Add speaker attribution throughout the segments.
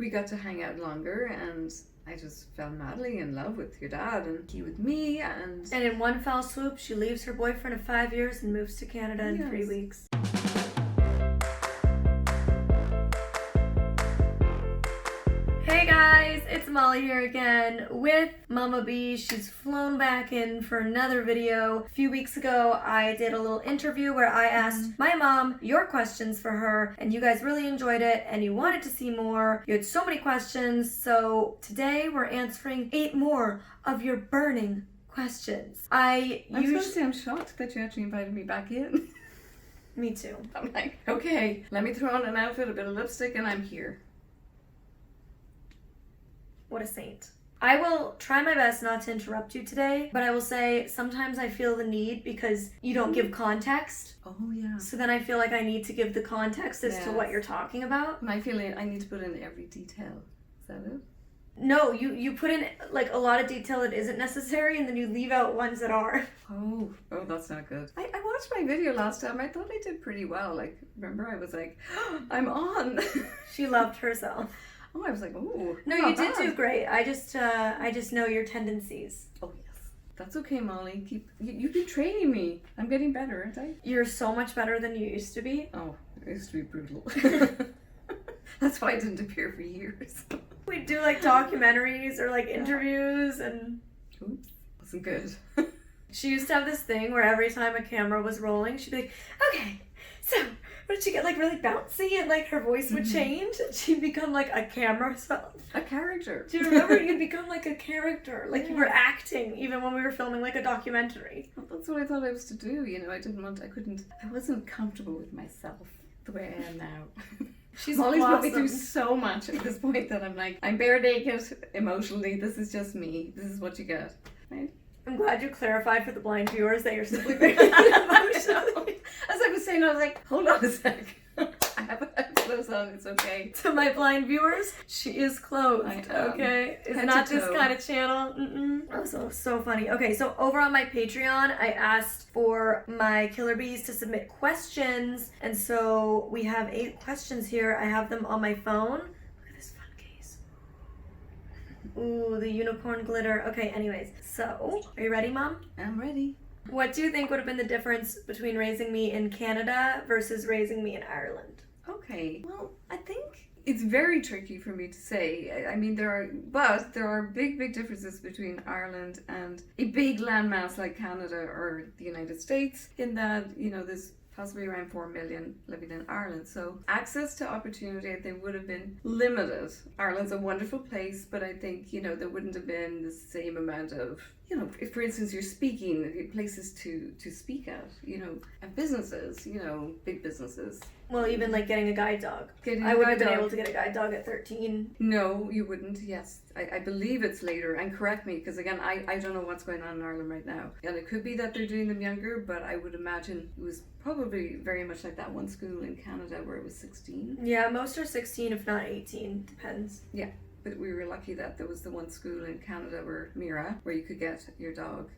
Speaker 1: we got to hang out longer, and I just fell madly in love with your dad and he with me, and
Speaker 2: in one fell swoop, she leaves her boyfriend of 5 years and moves to Canada in 3 weeks. Hey guys, it's Molly here again with Mama B. She's flown back in for another video. A few weeks ago, I did a little interview where I asked my mom your questions for her, and you guys really enjoyed it and you wanted to see more. You had so many questions, so today we're answering 8 more of your burning questions.
Speaker 1: I'm shocked that you actually invited me back in.
Speaker 2: Me too.
Speaker 1: I'm like, okay, let me throw on an outfit, a bit of lipstick, and I'm here.
Speaker 2: What a saint. I will try my best not to interrupt you today, but I will say sometimes I feel the need because you don't give context.
Speaker 1: Oh, yeah.
Speaker 2: So then I feel like I need to give the context as to what you're talking about.
Speaker 1: And I feel like I need to put in every detail. Is that it?
Speaker 2: No, you put in like a lot of detail that isn't necessary, and then you leave out ones that are.
Speaker 1: Oh, that's not good. I watched my video last time. I thought I did pretty well. Like, remember I was like, oh, I'm on.
Speaker 2: She loved herself.
Speaker 1: Oh, I was like, oh.
Speaker 2: No, you did do great. I just know your tendencies.
Speaker 1: Oh, yes. That's okay, Molly. You've been training me. I'm getting better, aren't I?
Speaker 2: You're so much better than you used to be.
Speaker 1: Oh, it used to be brutal. That's why I didn't appear for years.
Speaker 2: We'd do like documentaries or like interviews and...
Speaker 1: Oops. Wasn't good.
Speaker 2: She used to have this thing where every time a camera was rolling, she'd be like, okay, so... Would she get like really bouncy and like her voice would change and she'd become like a camera self?
Speaker 1: A character.
Speaker 2: Do you remember? You'd become like a character, like you were acting even when we were filming like a documentary.
Speaker 1: Well, that's what I thought I was to do, you know. I wasn't comfortable with myself the way I am now. Molly's put me through so much at this point that I'm like, I'm bare naked emotionally. This is just me. This is what you get. Right?
Speaker 2: I'm glad you clarified for the blind viewers that you're simply bare naked emotionally.
Speaker 1: As I was saying, I was like, hold on a sec. I have clothes on, it's okay.
Speaker 2: To my blind viewers, she is clothed, okay? It's not this kind of channel. Oh, so funny. Okay, so over on my Patreon, I asked for my killer bees to submit questions, and so we have 8 questions here. I have them on my phone. Look at this fun case. Ooh, the unicorn glitter. Okay, anyways, so, are you ready, Mom?
Speaker 1: I'm ready.
Speaker 2: What do you think would have been the difference between raising me in Canada versus raising me in Ireland?
Speaker 1: Okay, well, I think it's very tricky for me to say. I mean, there are big differences between Ireland and a big landmass like Canada or the United States, in that, you know, there's possibly around 4 million living in Ireland. So access to opportunity, I think, would have been limited. Ireland's a wonderful place, but I think, you know, there wouldn't have been the same amount of, you know, if for instance you're speaking, places to speak at, you know, and businesses, you know, big businesses.
Speaker 2: Well, even like getting a guide dog. I wouldn't have been able to get a guide dog at 13.
Speaker 1: No, you wouldn't, yes. I believe it's later, and correct me, because again, I don't know what's going on in Ireland right now. And it could be that they're doing them younger, but I would imagine it was probably very much like that one school in Canada where it was 16.
Speaker 2: Yeah, most are 16, if not 18, depends.
Speaker 1: Yeah, but we were lucky that there was the one school in Canada where you could get your dog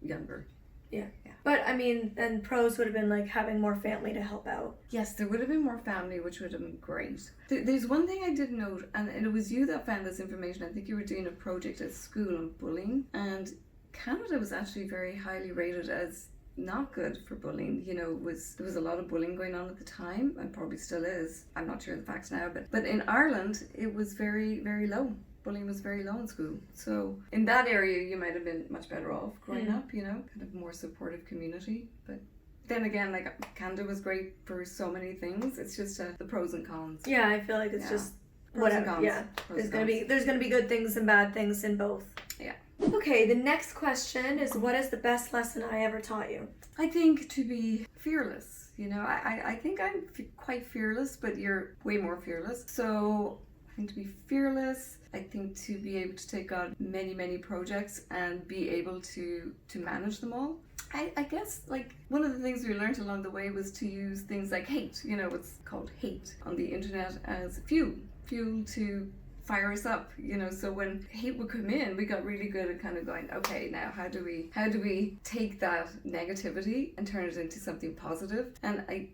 Speaker 1: younger.
Speaker 2: Yeah. But I mean, then pros would have been like having more family to help out.
Speaker 1: Yes, there would have been more family, which would have been great. There's one thing I did note, and it was you that found this information. I think you were doing a project at school on bullying, and Canada was actually very highly rated as not good for bullying. You know, there was a lot of bullying going on at the time, and probably still is. I'm not sure of the facts now, but in Ireland it was very, very low. Bullying was very low in school. So in that area you might have been much better off growing up, you know, kind of more supportive community. But then again, like, Canada was great for so many things. It's just the pros and cons.
Speaker 2: Yeah, I feel like it's just whatever. Yeah, there's gonna be good things and bad things in both.
Speaker 1: Yeah.
Speaker 2: Okay, the next question is, what is the best lesson I ever taught you?
Speaker 1: I think to be fearless. You know, I think I'm quite fearless, but you're way more fearless. So I think to be fearless, I think to be able to take on many projects and be able to manage them all. I guess, like, one of the things we learned along the way was to use things like hate, you know, what's called hate on the internet, as fuel to fire us up, you know. So when hate would come in, we got really good at kind of going, okay, now how do we take that negativity and turn it into something positive? And I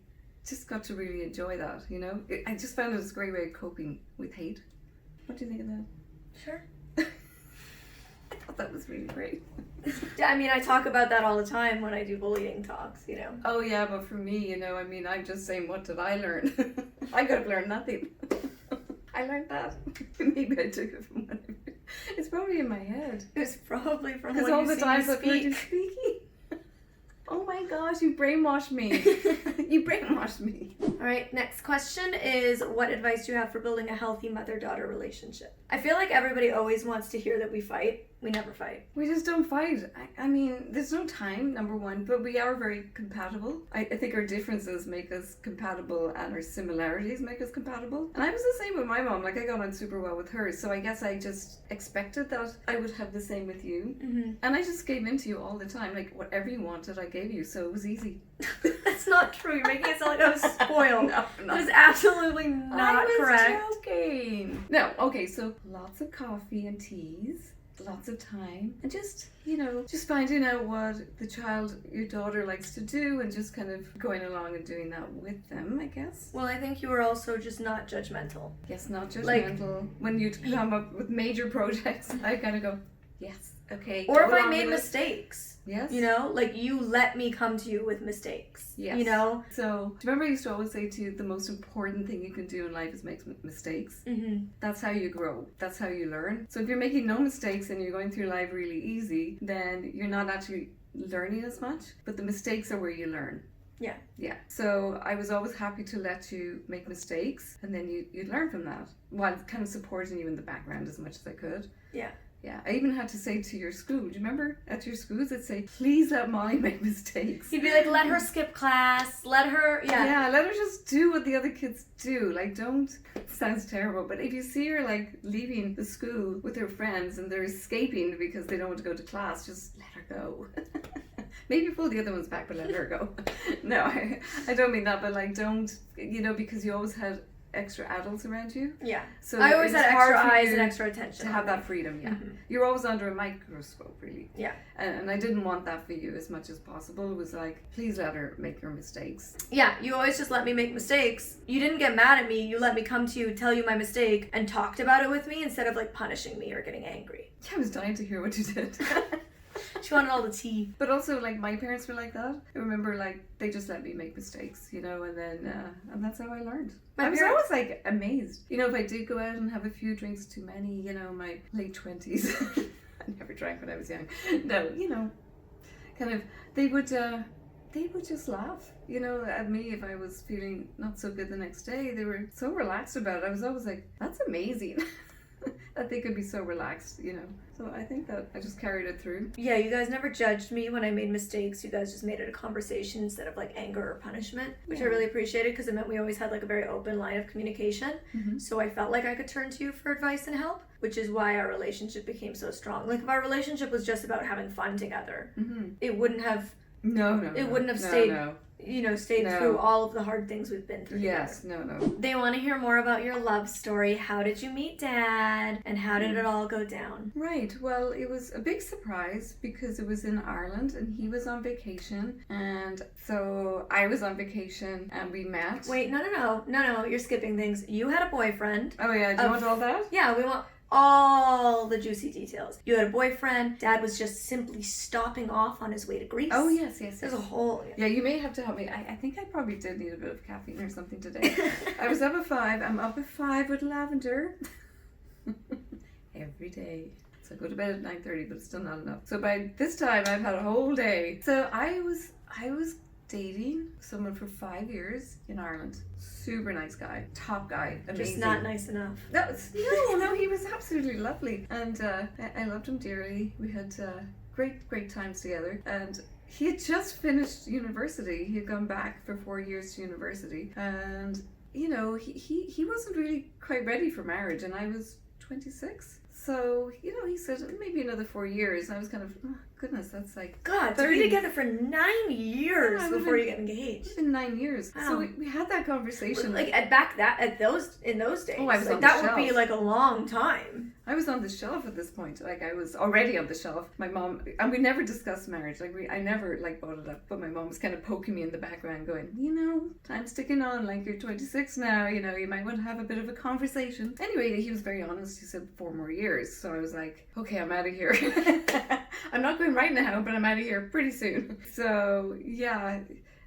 Speaker 1: just got to really enjoy that, you know. I just found it was a great way of coping with hate. What do you think of that?
Speaker 2: Sure.
Speaker 1: I thought that was really great.
Speaker 2: Yeah, I mean, I talk about that all the time when I do bullying talks, you know.
Speaker 1: Oh yeah, but for me, you know, I mean, I'm just saying, what did I learn? I could have learned nothing. I learned that. Maybe I took it from whatever. It's probably in my head.
Speaker 2: It's probably from
Speaker 1: Because
Speaker 2: when
Speaker 1: all
Speaker 2: you
Speaker 1: the
Speaker 2: see
Speaker 1: times
Speaker 2: me
Speaker 1: I've heard you
Speaker 2: speak.
Speaker 1: speaking. Oh my gosh, you brainwashed me. You brainwashed me.
Speaker 2: All right, next question is, what advice do you have for building a healthy mother-daughter relationship? I feel like everybody always wants to hear that we fight. We never fight.
Speaker 1: We just don't fight. I mean, there's no time, number one, but we are very compatible. I think our differences make us compatible and our similarities make us compatible. And I was the same with my mom. Like, I got on super well with her. So I guess I just expected that I would have the same with you.
Speaker 2: Mm-hmm.
Speaker 1: And I just gave in to you all the time. Like, whatever you wanted, I gave you. So it was easy.
Speaker 2: That's not true. You're making it sound like I was spoiled.
Speaker 1: No,
Speaker 2: That is absolutely not correct.
Speaker 1: I was joking. No, okay, so lots of coffee and teas. Lots of time, and just, you know, just finding out what the child, your daughter, likes to do, and just kind of going along and doing that with them, I guess.
Speaker 2: Well, I think you were also just not judgmental.
Speaker 1: Yes, not judgmental.
Speaker 2: Like,
Speaker 1: when you come up with major projects, I kind of go, yes, okay.
Speaker 2: Or if I made mistakes.
Speaker 1: Yes.
Speaker 2: You know, like, you let me come to you with mistakes.
Speaker 1: Yes.
Speaker 2: You know?
Speaker 1: So, do you remember I used to always say to you, the most important thing you can do in life is make mistakes?
Speaker 2: Mm-hmm.
Speaker 1: That's how you grow. That's how you learn. So if you're making no mistakes and you're going through life really easy, then you're not actually learning as much, but the mistakes are where you learn.
Speaker 2: Yeah.
Speaker 1: Yeah. So I was always happy to let you make mistakes, and then you'd learn from that, while kind of supporting you in the background as much as I could.
Speaker 2: Yeah.
Speaker 1: Yeah, I even had to say to your school, do you remember at your schools, it'd say, please let Molly make mistakes.
Speaker 2: You'd be like, let her skip class, let her,
Speaker 1: Yeah, let her just do what the other kids do. Like, don't, sounds terrible, but if you see her, like, leaving the school with her friends and they're escaping because they don't want to go to class, just let her go. Maybe pull the other ones back, but let her go. No, I don't mean that, but, like, don't, you know, because you always had extra adults around you.
Speaker 2: Yeah.
Speaker 1: So
Speaker 2: I always had extra eyes and extra attention.
Speaker 1: To have that freedom, yeah.
Speaker 2: Mm-hmm.
Speaker 1: You're always under a microscope, really.
Speaker 2: Yeah.
Speaker 1: And I didn't want that for you as much as possible. It was like, please let her make her mistakes.
Speaker 2: Yeah, you always just let me make mistakes. You didn't get mad at me. You let me come to you, tell you my mistake, and talked about it with me instead of, like, punishing me or getting angry.
Speaker 1: Yeah, I was dying to hear what you did.
Speaker 2: She wanted all the tea.
Speaker 1: But also, like, my parents were like that. I remember, like, they just let me make mistakes, you know, and then, and that's how I learned. I was always, like, amazed. You know, if I did go out and have a few drinks too many, you know, my late 20s. I never drank when I was young. No, you know, kind of, they would just laugh, you know, at me if I was feeling not so good the next day. They were so relaxed about it. I was always like, that's amazing. That they could be so relaxed, you know. So I think that I just carried it through.
Speaker 2: Yeah, you guys never judged me when I made mistakes. You guys just made it a conversation instead of, like, anger or punishment, which I really appreciated because it meant we always had, like, a very open line of communication. Mm-hmm. So I felt like I could turn to you for advice and help, which is why our relationship became so strong. Like, if our relationship was just about having fun together, it wouldn't have... It wouldn't have stayed... You know, stayed through all of the hard things we've been through.
Speaker 1: Yes,
Speaker 2: together.
Speaker 1: no.
Speaker 2: They want to hear more about your love story. How did you meet Dad? And how did it all go down?
Speaker 1: Right. Well, it was a big surprise because it was in Ireland and he was on vacation. And so I was on vacation and we met.
Speaker 2: Wait, no. You're skipping things. You had a boyfriend.
Speaker 1: Oh, yeah. Do you want all that?
Speaker 2: Yeah, we want all the juicy details. You had a boyfriend. Dad was just simply stopping off on his way to Greece.
Speaker 1: Oh, yes.
Speaker 2: There's a whole...
Speaker 1: Yeah, you may have to help me. I think I probably did need a bit of caffeine or something today. I was up at 5. I'm up at 5 with lavender. Every day. So I go to bed at 9:30, but it's still not enough. So by this time, I've had a whole day. So I was dating someone for 5 years in Ireland. Super nice guy, top guy, amazing.
Speaker 2: Just not nice enough.
Speaker 1: No, he was absolutely lovely, and I loved him dearly. We had great times together, and he had just finished university. He had gone back for 4 years to university, and you know he wasn't really quite ready for marriage, and I was 26. So, you know, he said maybe another 4 years. And I was kind of, oh, goodness, that's like...
Speaker 2: God, 30. To be together for 9 years before you get engaged.
Speaker 1: It's been 9 years. Wow. So we had that conversation.
Speaker 2: Like, in those days.
Speaker 1: Oh, I was
Speaker 2: like,
Speaker 1: on
Speaker 2: that
Speaker 1: the
Speaker 2: would be like a long time.
Speaker 1: I was on the shelf at this point. Like, I was already on the shelf. My mom, and we never discussed marriage. Like, I never, like, brought it up. But my mom was kind of poking me in the background going, you know, time's ticking on. Like, you're 26 now. You know, you might want to have a bit of a conversation. Anyway, he was very honest. He said 4 more years. So I was like, okay, I'm out of here. I'm not going right now, but I'm out of here pretty soon. So, yeah,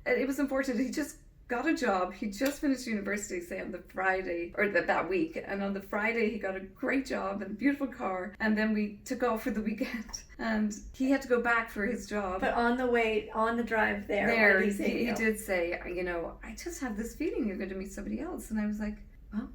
Speaker 1: it was unfortunate. He just got a job. He just finished university, say, on the Friday, or that week. And on the Friday, he got a great job and a beautiful car. And then we took off for the weekend. And he had to go back for his job.
Speaker 2: But on the drive there,
Speaker 1: he did say, you know, I just have this feeling you're going to meet somebody else. And I was like, well,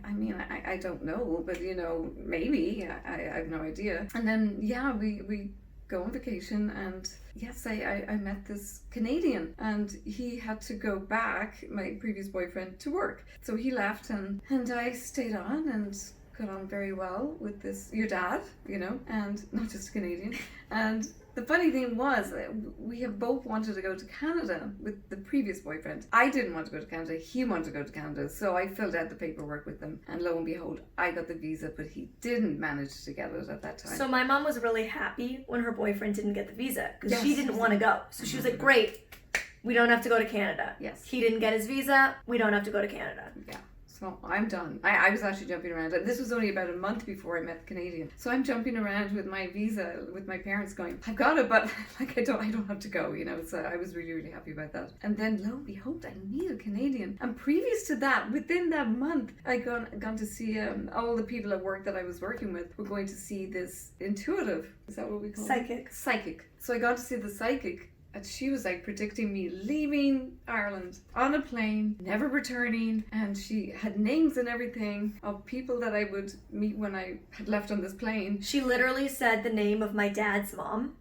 Speaker 1: I mean, I don't know, but, you know, maybe. I have no idea. And then, yeah, we go on vacation, and yes, I met this Canadian, and he had to go back, my previous boyfriend, to work. So he left, and I stayed on and got on very well with your dad, you know, and not just a Canadian. And the funny thing was, we have both wanted to go to Canada with the previous boyfriend. I didn't want to go to Canada, he wanted to go to Canada, so I filled out the paperwork with him, and lo and behold, I got the visa, but he didn't manage to get it at that time.
Speaker 2: So my mom was really happy when her boyfriend didn't get the visa, because she didn't want to go. So she was like, great, we don't have to go to Canada.
Speaker 1: Yes.
Speaker 2: He didn't get his visa, we don't have to go to Canada.
Speaker 1: Yeah. So I'm done. I was actually jumping around. This was only about a month before I met the Canadian. So I'm jumping around with my visa, with my parents going, I've got it, but like I don't have to go, you know. So I was really, really happy about that. And then lo and behold, I meet a Canadian. And previous to that, within that month, I gone to see all the people at work that I was working with were going to see this intuitive. Is that what we call it? Psychic. So I got to see the psychic. And she was like predicting me leaving Ireland on a plane, never returning, and she had names and everything of people that I would meet when I had left on this plane.
Speaker 2: She literally said the name of my dad's mom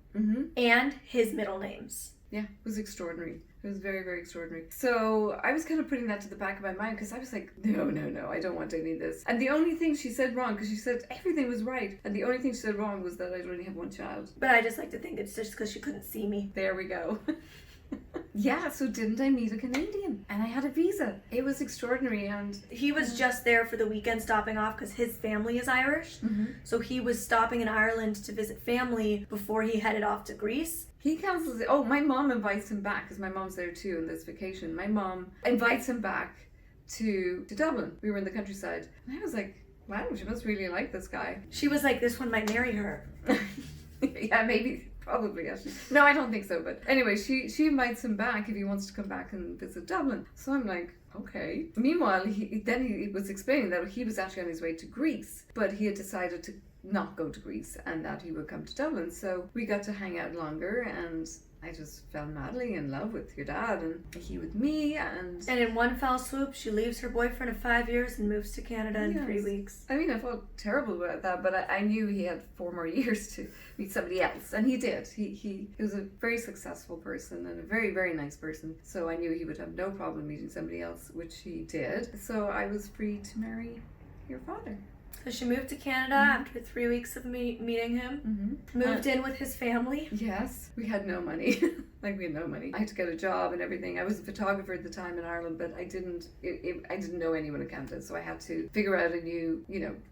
Speaker 2: and his middle names.
Speaker 1: Yeah, it was extraordinary. It was very, very extraordinary. So I was kind of putting that to the back of my mind, because I was like, no, I don't want any of this. And the only thing she said wrong, because she said everything was right, and the only thing she said wrong was that I'd only have 1 child.
Speaker 2: But I just like to think it's just because she couldn't see me.
Speaker 1: There we go. Yeah, so didn't I meet a Canadian? And I had a visa. It was extraordinary. And
Speaker 2: he was just there for the weekend, stopping off because his family is Irish. So he was stopping in Ireland to visit family before he headed off to Greece.
Speaker 1: He cancels it. Oh, my mom invites him back, because my mom's there too on this vacation. My mom invites him back to Dublin. We were in the countryside. And I was like, wow, she must really like this guy.
Speaker 2: She was like, this one might marry her.
Speaker 1: Yeah, maybe. Probably, actually. No, I don't think so. But anyway, she invites him back if he wants to come back and visit Dublin. So I'm like, okay. Meanwhile, he was explaining that he was actually on his way to Greece, but he had decided to not go to Greece and that he would come to Dublin. So we got to hang out longer, and I just fell madly in love with your dad, and he with me, and
Speaker 2: in one fell swoop, she leaves her boyfriend of 5 years and moves to Canada in 3 weeks.
Speaker 1: I mean, I felt terrible about that, but I knew he had 4 more years to meet somebody else, and he did. He was a very successful person and a very, very nice person, so I knew he would have no problem meeting somebody else, which he did. So I was free to marry your father.
Speaker 2: So she moved to Canada after 3 weeks of meeting him. Moved in with his family.
Speaker 1: Yes. We had no money. We had no money. I had to get a job and everything. I was a photographer at the time in Ireland, but I didn't know anyone in Canada, so I had to figure out a new,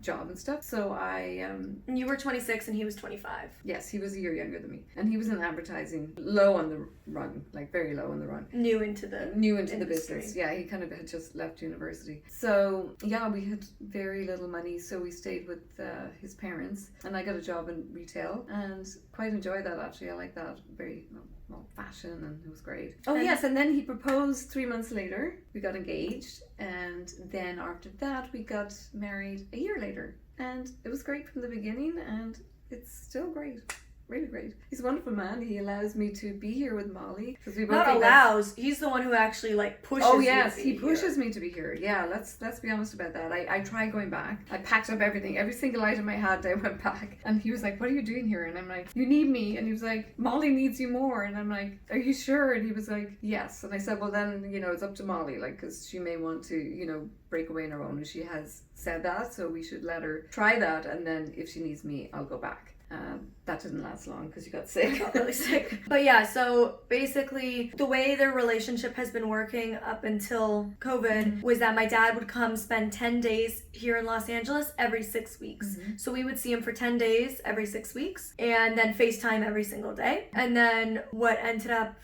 Speaker 1: job and stuff. So I...
Speaker 2: You were 26 and he was 25.
Speaker 1: Yes, he was a year younger than me. And he was in advertising, low on the run, very low on the run.
Speaker 2: New into the
Speaker 1: business. Yeah, he kind of had just left university. So, yeah, we had very little money, so we stayed with his parents, and I got a job in retail and quite enjoyed that, actually. I like that. Very fashion, and it was great. Oh, yes, and then he proposed 3 months later. We got engaged, and then after that we got married a year later, and it was great from the beginning, and it's still great. Really great. He's a wonderful man. He allows me to be here with Molly.
Speaker 2: Not allows. He's the one who actually pushes.
Speaker 1: Oh yes, he pushes me to be here. Yeah, let's be honest about that. I tried going back. I packed up everything, every single item I had. I went back, and he was like, "What are you doing here?" And I'm like, "You need me." And he was like, "Molly needs you more." And I'm like, "Are you sure?" And he was like, "Yes." And I said, "Well then, it's up to Molly, because she may want to, break away on her own, and she has said that, so we should let her try that, and then if she needs me, I'll go back." That didn't last long because you got sick.
Speaker 2: I got really sick. But yeah, so basically the way their relationship has been working up until COVID was that my dad would come spend 10 days here in Los Angeles every 6 weeks. So we would see him for 10 days every 6 weeks and then FaceTime every single day. And then what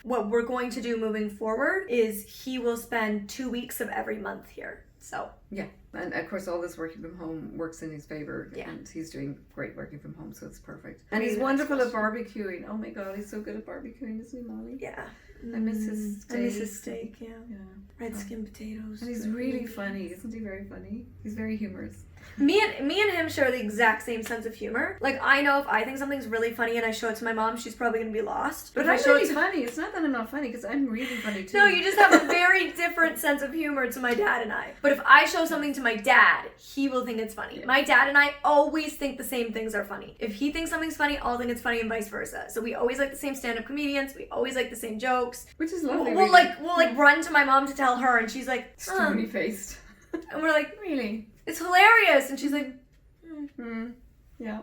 Speaker 2: we're going to do moving forward is he will spend 2 weeks of every month here. So
Speaker 1: yeah, and of course all this working from home works in his favor.
Speaker 2: Yeah.
Speaker 1: And he's doing great working from home, so it's perfect. And he's wonderful at barbecuing. Oh my god, he's so good at barbecuing, isn't he, Molly?
Speaker 2: Yeah.
Speaker 1: I miss his steak.
Speaker 2: I miss his steak, yeah.
Speaker 1: Yeah.
Speaker 2: Red skin potatoes.
Speaker 1: And he's really funny, isn't he? Very funny. He's very humorous.
Speaker 2: Me and him share the exact same sense of humor. Like, I know if I think something's really funny and I show it to my mom, she's probably gonna be lost.
Speaker 1: But
Speaker 2: if
Speaker 1: I'm
Speaker 2: I show
Speaker 1: really
Speaker 2: it to...
Speaker 1: funny. It's not that I'm not funny, because I'm really funny too.
Speaker 2: No, you just have a very different sense of humor to my dad and I. But if I show something to my dad, he will think it's funny.
Speaker 1: Yeah.
Speaker 2: My dad and I always think the same things are funny. If he thinks something's funny, I'll think it's funny and vice versa. So we always like the same stand-up comedians. We always like the same jokes.
Speaker 1: Which is lovely.
Speaker 2: We'll run to my mom to tell her, and she's like,
Speaker 1: stony faced.
Speaker 2: And we're like,
Speaker 1: really?
Speaker 2: It's hilarious. And she's like,
Speaker 1: Yeah.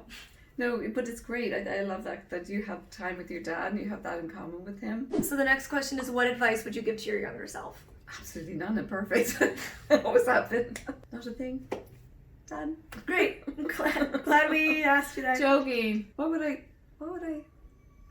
Speaker 1: No, but it's great. I love that you have time with your dad and you have that in common with him.
Speaker 2: So the next question is, what advice would you give to your younger self?
Speaker 1: Absolutely none. I'm perfect. What was happened? Not a thing. Done.
Speaker 2: Great. Glad we asked you that.
Speaker 1: Joking. What would I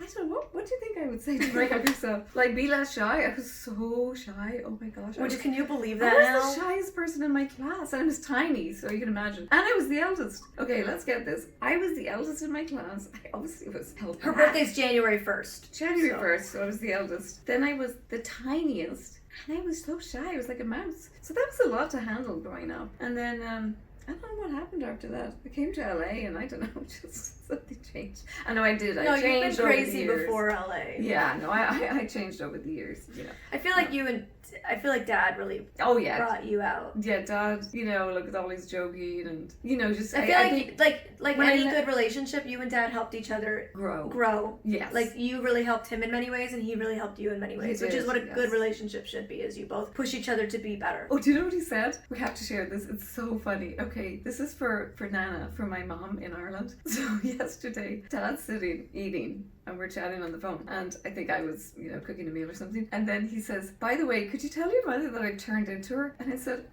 Speaker 1: I don't know. What do you think I would say to my younger self? Like, be less shy. I was so shy. Oh my gosh.
Speaker 2: Can you believe
Speaker 1: I
Speaker 2: that
Speaker 1: was
Speaker 2: now?
Speaker 1: the shyest person in my class. I was tiny, so you can imagine. And I was the eldest. Okay, let's get this. I was the eldest in my class. I obviously was held
Speaker 2: Her
Speaker 1: back.
Speaker 2: birthday's January 1st.
Speaker 1: January 1st, so I was the eldest. Then I was the tiniest. And I was so shy. I was like a mouse. So that was a lot to handle growing up. And then, I don't know what happened after that. I came to LA and I don't know, just something changed. I know I did. I changed
Speaker 2: you've been crazy
Speaker 1: over the years.
Speaker 2: before LA.
Speaker 1: Yeah, no, I changed over the years. You know.
Speaker 2: I feel like Dad really brought you out.
Speaker 1: Yeah, Dad, look at all his joking and, just...
Speaker 2: I feel like any good relationship, you and Dad helped each other grow.
Speaker 1: Yes.
Speaker 2: Like, you really helped him in many ways and he really helped you in many ways, which is what a
Speaker 1: yes.
Speaker 2: good relationship should be, is you both push each other to be better.
Speaker 1: Oh, do you know what he said? We have to share this. It's so funny. Okay, this is for Nana, for my mom in Ireland. So yesterday, Dad's sitting eating and we're chatting on the phone, and I think I was, cooking a meal or something, and then he says, by the way, could you tell your mother that I turned into her? And I said,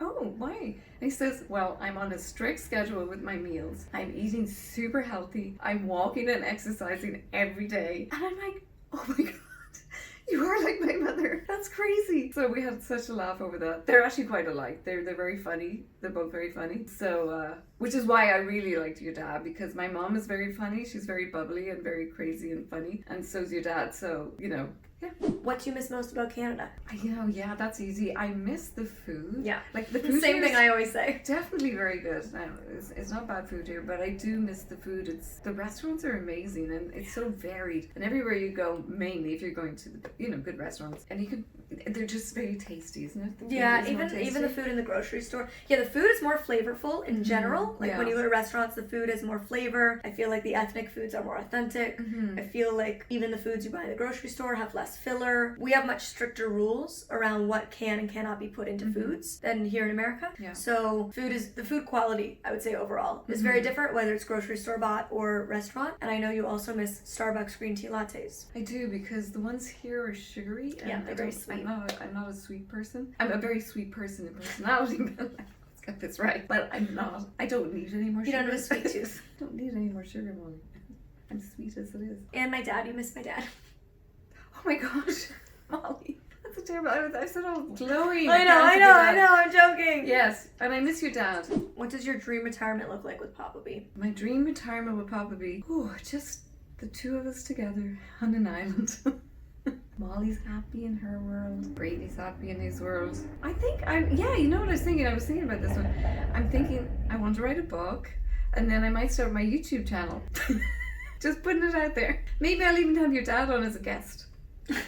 Speaker 1: oh, why? And he says, well, I'm on a strict schedule with my meals. I'm eating super healthy. I'm walking and exercising every day. And I'm like, oh my God, you are like my mother. That's crazy. So we had such a laugh over that. They're actually quite alike. They're very funny. They're both very funny. So, which is why I really liked your dad, because my mom is very funny. She's very bubbly and very crazy and funny. And so's your dad. So, yeah.
Speaker 2: What do you miss most about Canada?
Speaker 1: Yeah, that's easy. I miss the food.
Speaker 2: Yeah.
Speaker 1: Like the food.
Speaker 2: Same thing I always say.
Speaker 1: Definitely very good. Now, it's not bad food here, but I do miss the food. The restaurants are amazing and it's so varied. And everywhere you go, mainly if you're going to the, good restaurants, and they're just very tasty, isn't it?
Speaker 2: Yeah, even the food in the grocery store. Yeah, the food is more flavorful in general. Like when you go to restaurants, the food has more flavor. I feel like the ethnic foods are more authentic. I feel like even the foods you buy in the grocery store have less filler. We have much stricter rules around what can and cannot be put into foods than here in America.
Speaker 1: Yeah.
Speaker 2: So the food quality, I would say overall, is very different, whether it's grocery store bought or restaurant. And I know you also miss Starbucks green tea lattes.
Speaker 1: I do, because the ones here are sugary. And
Speaker 2: yeah, they're very sweet.
Speaker 1: I'm not a sweet person. I'm a very sweet person in personality, but let's get this right. But I'm not. I don't need any more sugar.
Speaker 2: You don't have a sweet tooth.
Speaker 1: I don't need any more sugar, Molly. I'm sweet as it is.
Speaker 2: And my dad, you miss my dad.
Speaker 1: Oh my gosh, Molly. That's a terrible... I said all glowing.
Speaker 2: I know, I'm joking.
Speaker 1: Yes, and I miss your dad.
Speaker 2: What does your dream retirement look like with Papa B?
Speaker 1: My dream retirement with Papa B? Oh, just the two of us together on an island. Molly's happy in her world. Brady's happy in his world. I think you know what I was thinking? I was thinking about this one. I'm thinking I want to write a book, and then I might start my YouTube channel. Just putting it out there. Maybe I'll even have your dad on as a guest. Okay.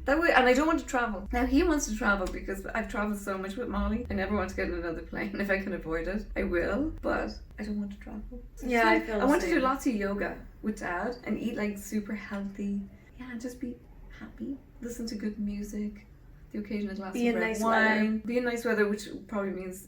Speaker 1: That way, and I don't want to travel. Now he wants to travel because I've traveled so much with Molly. I never want to get on another plane. If I can avoid it, I will. But I don't want to travel.
Speaker 2: Yeah, I feel.
Speaker 1: I want to do lots of yoga with Dad and eat like super healthy. Yeah, and just be happy. Listen to good music. The occasional glass of red wine. Be in nice weather, which probably means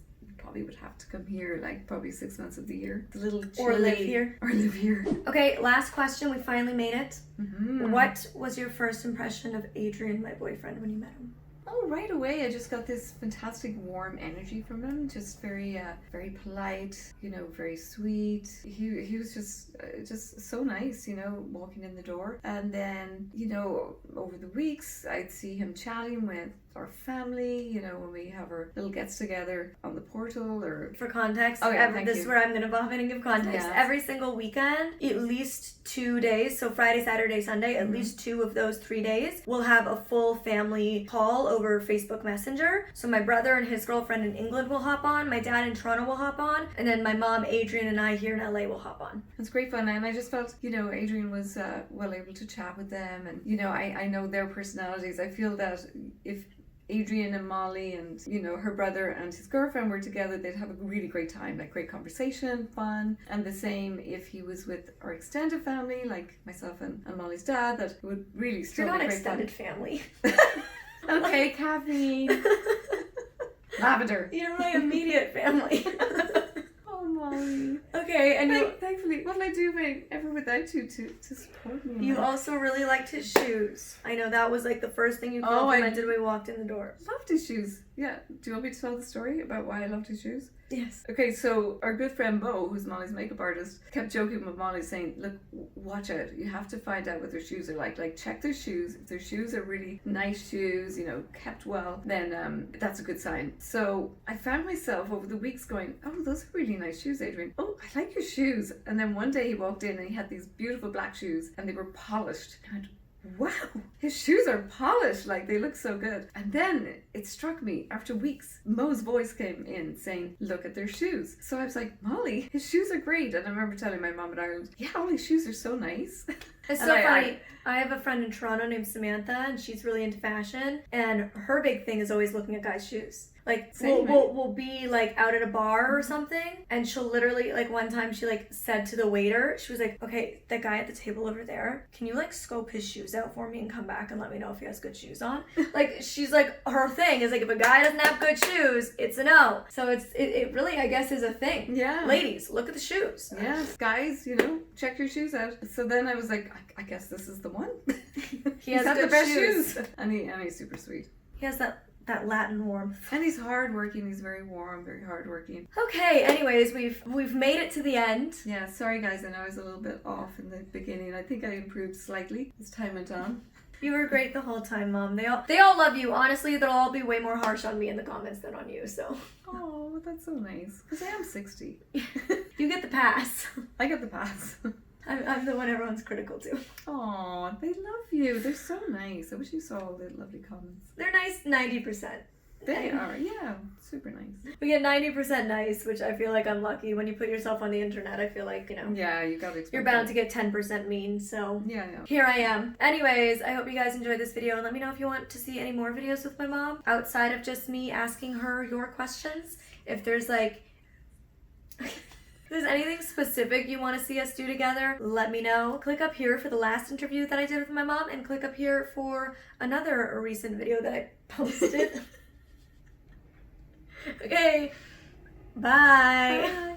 Speaker 1: probably would have to come here like probably 6 months of the year. It's a little chilly.
Speaker 2: Or live here.
Speaker 1: Or live here.
Speaker 2: Okay, last question. We finally made it.
Speaker 1: Mm-hmm.
Speaker 2: What was your first impression of Adrian, my boyfriend, when you met him?
Speaker 1: Oh, right away, I just got this fantastic warm energy from him. Just very, very polite. You know, very sweet. He was just so nice. You know, walking in the door, and then you know, over the weeks, I'd see him chatting with our family, you know, when we have our little gets together on the portal. Or
Speaker 2: for context, this is where I'm gonna bump in and give context.
Speaker 1: Yes.
Speaker 2: Every single weekend, at least 2 days, so Friday, Saturday, Sunday, at least 2 of those 3 days, we'll have a full family call over Facebook Messenger. So my brother and his girlfriend in England will hop on, my dad in Toronto will hop on, and then my mom, Adrian, and I here in LA will hop on.
Speaker 1: It's great fun, and I just felt, you know, Adrian was well able to chat with them, and you know, I know their personalities. I feel that if Adrian and Molly and, you know, her brother and his girlfriend were together, they'd have a really great time, like great conversation, fun. And the same if he was with our extended family, like myself and Molly's dad, that would really still
Speaker 2: You're
Speaker 1: be
Speaker 2: not
Speaker 1: great
Speaker 2: extended
Speaker 1: fun.
Speaker 2: family.
Speaker 1: Okay, caffeine. Lavender.
Speaker 2: You're my immediate family.
Speaker 1: Oh, Molly.
Speaker 2: Okay, and
Speaker 1: thankfully, what'll I do ever without you to support me?
Speaker 2: You also really liked his shoes. I know that was like the first thing you complimented when we walked in the door.
Speaker 1: Loved his shoes. Yeah. Do you want me to tell the story about why I loved his shoes?
Speaker 2: Yes.
Speaker 1: Okay, so our good friend Bo, who's Molly's makeup artist, kept joking with Molly saying, look, watch out. You have to find out what their shoes are like. Like, check their shoes. If their shoes are really nice shoes, you know, kept well, then that's a good sign. So I found myself over the weeks going, oh, those are really nice shoes, Adrian. Oh, I like your shoes. And then one day he walked in and he had these beautiful black shoes and they were polished. And I went, wow, his shoes are polished, like they look so good. And then it struck me after weeks, Mo's voice came in saying, look at their shoes. So I was like, Molly, his shoes are great. And I remember telling my mom in Ireland, yeah, Ollie's shoes are so nice.
Speaker 2: It's so funny. I have a friend in Toronto named Samantha, and she's really into fashion, and her big thing is always looking at guys' shoes. Like, we'll be, like, out at a bar or something, and she'll literally, like, one time she, like, said to the waiter, she was like, okay, that guy at the table over there, can you, like, scope his shoes out for me and come back and let me know if he has good shoes on? Like, she's, like, her thing is, like, if a guy doesn't have good shoes, it's a no. So it really, I guess, is a thing.
Speaker 1: Yeah.
Speaker 2: Ladies, look at the shoes.
Speaker 1: Yeah. Guys, you know, check your shoes out. So then I was like, I guess this is the one.
Speaker 2: He has
Speaker 1: got
Speaker 2: good
Speaker 1: the best
Speaker 2: shoes.
Speaker 1: And he's super sweet.
Speaker 2: He has that Latin warmth.
Speaker 1: And he's hardworking. He's very warm, very hardworking.
Speaker 2: Okay, anyways, we've made it to the end.
Speaker 1: Yeah, sorry guys, I know I was a little bit off in the beginning. I think I improved slightly as time went on.
Speaker 2: You were great the whole time, Mom. They all love you. Honestly, they'll all be way more harsh on me in the comments than on you, so.
Speaker 1: Oh, that's so nice. Because I am 60.
Speaker 2: You get the pass.
Speaker 1: I get the pass.
Speaker 2: I'm the one everyone's critical to.
Speaker 1: Oh, they love you. They're so nice. I wish you saw all the lovely comments.
Speaker 2: They're nice 90%.
Speaker 1: They are, yeah. Super nice.
Speaker 2: We get 90% nice, which I feel like I'm lucky. When you put yourself on the internet, I feel like, you know.
Speaker 1: Yeah, you gotta expect
Speaker 2: you're bound to get 10% mean, so.
Speaker 1: Yeah.
Speaker 2: Here I am. Anyways, I hope you guys enjoyed this video, and let me know if you want to see any more videos with my mom, outside of just me asking her your questions. If there's like... If there's anything specific you want to see us do together, let me know. Click up here for the last interview that I did with my mom, and click up here for another recent video that I posted. Okay, bye.